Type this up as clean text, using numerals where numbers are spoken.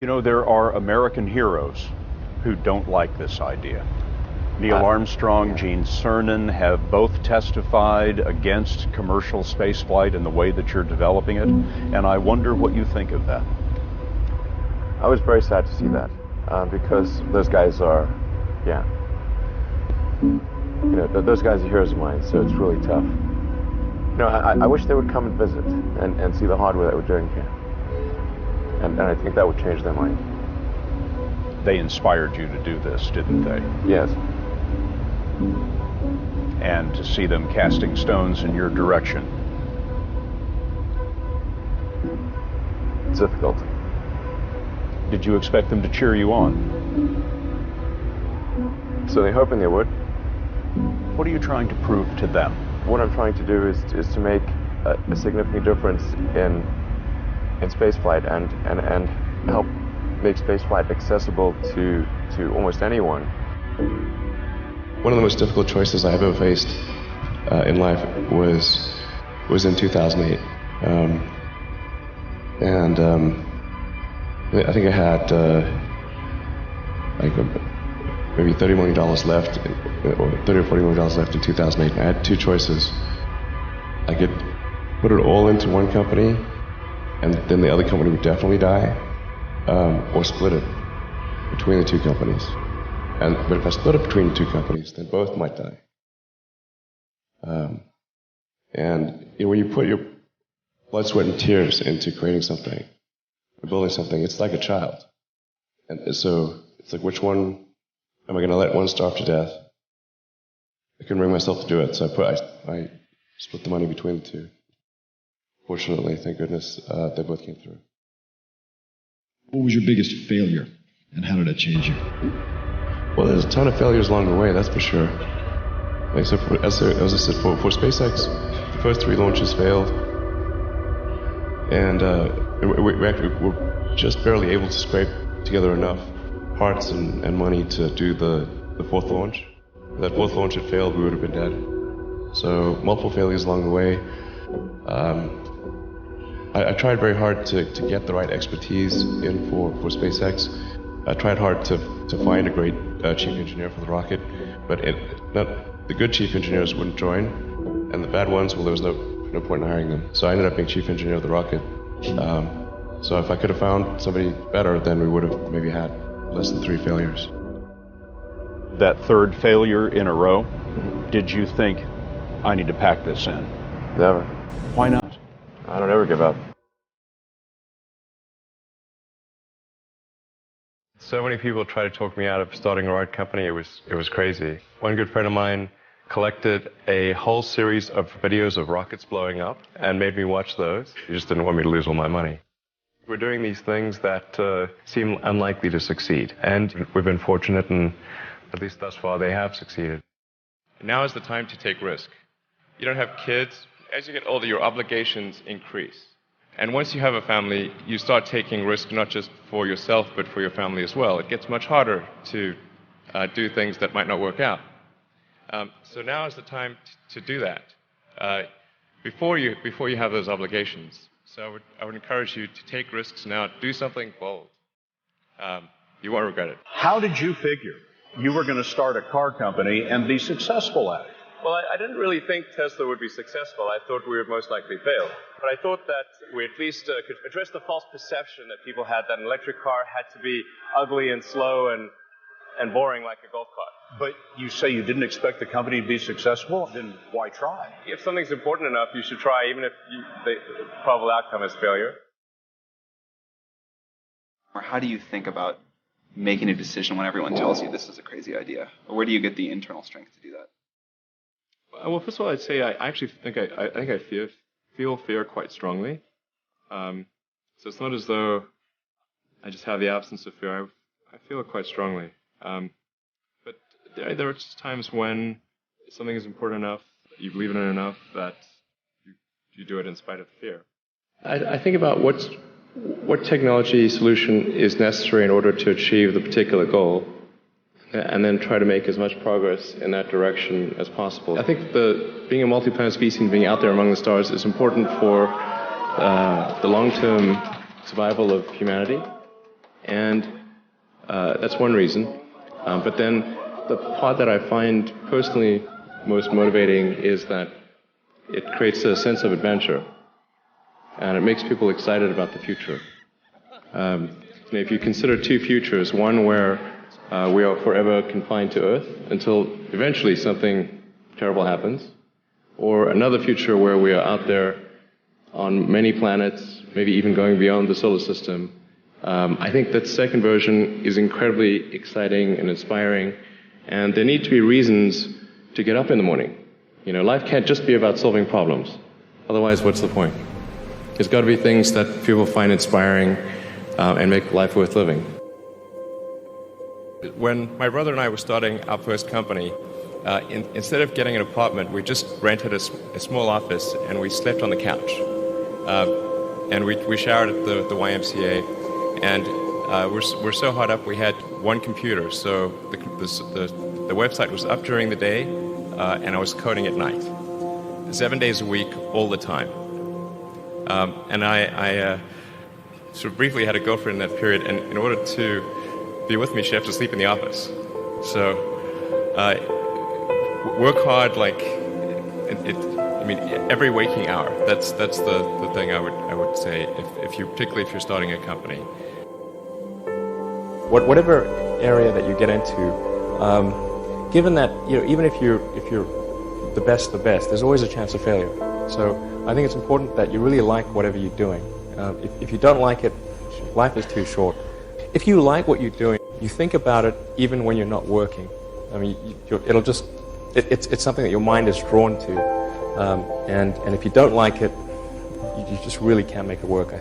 You know, there are American heroes who don't like this idea. Neil Armstrong, Gene Cernan have both testified against commercial spaceflight in the way that you're developing it, and I wonder what you think of that. I was very sad to see that, because those guys are, those guys are heroes of mine, so it's really tough. I wish they would come and visit and see the hardware that we're doing here. And I think that would change their mind. They inspired you to do this, didn't they? Yes. And to see them casting stones in your direction. It's difficult. Did you expect them to cheer you on? So they're hoping they would. What are you trying to prove to them? What I'm trying to do is to make a significant difference in spaceflight and help make spaceflight accessible to almost anyone. One of the most difficult choices I've ever faced in life was in 2008, I think I had maybe $30 million left, or $30 or $40 million left in 2008. I had two choices. I could put it all into one company, and then the other company would definitely die, or split it between the two companies. But if I split it between the two companies, then both might die. When you put your blood, sweat, and tears into creating something, or building something, it's like a child. And so it's like, which one am I going to let one starve to death? I couldn't bring myself to do it, so I split the money between the two. Fortunately, thank goodness, they both came through. What was your biggest failure, and how did it change you? Well, there's a ton of failures along the way, that's for sure. As I said, for SpaceX, the first 3 launches failed, and we actually were just barely able to scrape together enough parts and money to do the 4th launch. If that 4th launch had failed, we would have been dead. So multiple failures along the way. I tried very hard to get the right expertise in for SpaceX. I tried hard to find a great chief engineer for the rocket, but the good chief engineers wouldn't join, and the bad ones, well, there was no point in hiring them. So I ended up being chief engineer of the rocket. So if I could have found somebody better, then we would have maybe had less than 3 failures. That 3rd failure in a row, did you think, I need to pack this in? Never. Why not? I don't ever give up. So many people tried to talk me out of starting a rocket company. It was crazy. One good friend of mine collected a whole series of videos of rockets blowing up and made me watch those. He just didn't want me to lose all my money. We're doing these things that seem unlikely to succeed, and we've been fortunate, and at least thus far they have succeeded. Now is the time to take risk. You don't have kids. As you get older, your obligations increase. And once you have a family, you start taking risk not just for yourself, but for your family as well. It gets much harder to do things that might not work out. So now is the time to do that before you have those obligations. So I would encourage you to take risks now. Do something bold. You won't regret it. How did you figure you were going to start a car company and be successful at it? Well, I didn't really think Tesla would be successful. I thought we would most likely fail. But I thought that we at least could address the false perception that people had that an electric car had to be ugly and slow and boring like a golf cart. But you say you didn't expect the company to be successful, then why try? If something's important enough, you should try, even if the probable outcome is failure. Or how do you think about making a decision when everyone tells you this is a crazy idea? Or where do you get the internal strength to do that? Well, first of all, I'd say I actually think I feel fear quite strongly. So it's not as though I just have the absence of fear. I feel it quite strongly. But there are just times when something is important enough, you believe in it enough, that you do it in spite of the fear. I think about what technology solution is necessary in order to achieve the particular goal, and then try to make as much progress in that direction as possible. I think being a multi-planet species and being out there among the stars is important for the long-term survival of humanity. And that's one reason. But then the part that I find personally most motivating is that it creates a sense of adventure. And it makes people excited about the future. If you consider two futures, one where we are forever confined to Earth until eventually something terrible happens, or another future where we are out there on many planets, maybe even going beyond the solar system, I think that second version is incredibly exciting and inspiring, and there need to be reasons to get up in the morning. Life can't just be about solving problems. Otherwise, what's the point? There's got to be things that people find inspiring and make life worth living. When my brother and I were starting our first company, instead of getting an apartment, we just rented a small office and we slept on the couch. And we showered at the YMCA, and we're so hot up we had one computer, so the website was up during the day, and I was coding at night, 7 days a week, all the time. And I sort of briefly had a girlfriend in that period, and in order to be with me, she had to sleep in the office. So work hard, every waking hour. That's the thing I would say, particularly if you're starting a company. Whatever area that you get into, given that even if you're the best, there's always a chance of failure. So I think it's important that you really like whatever you're doing. If you don't like it, life is too short. If you like what you're doing, you think about it even when you're not working. I mean, it's something that your mind is drawn to. And if you don't like it, you just really can't make it work, I think.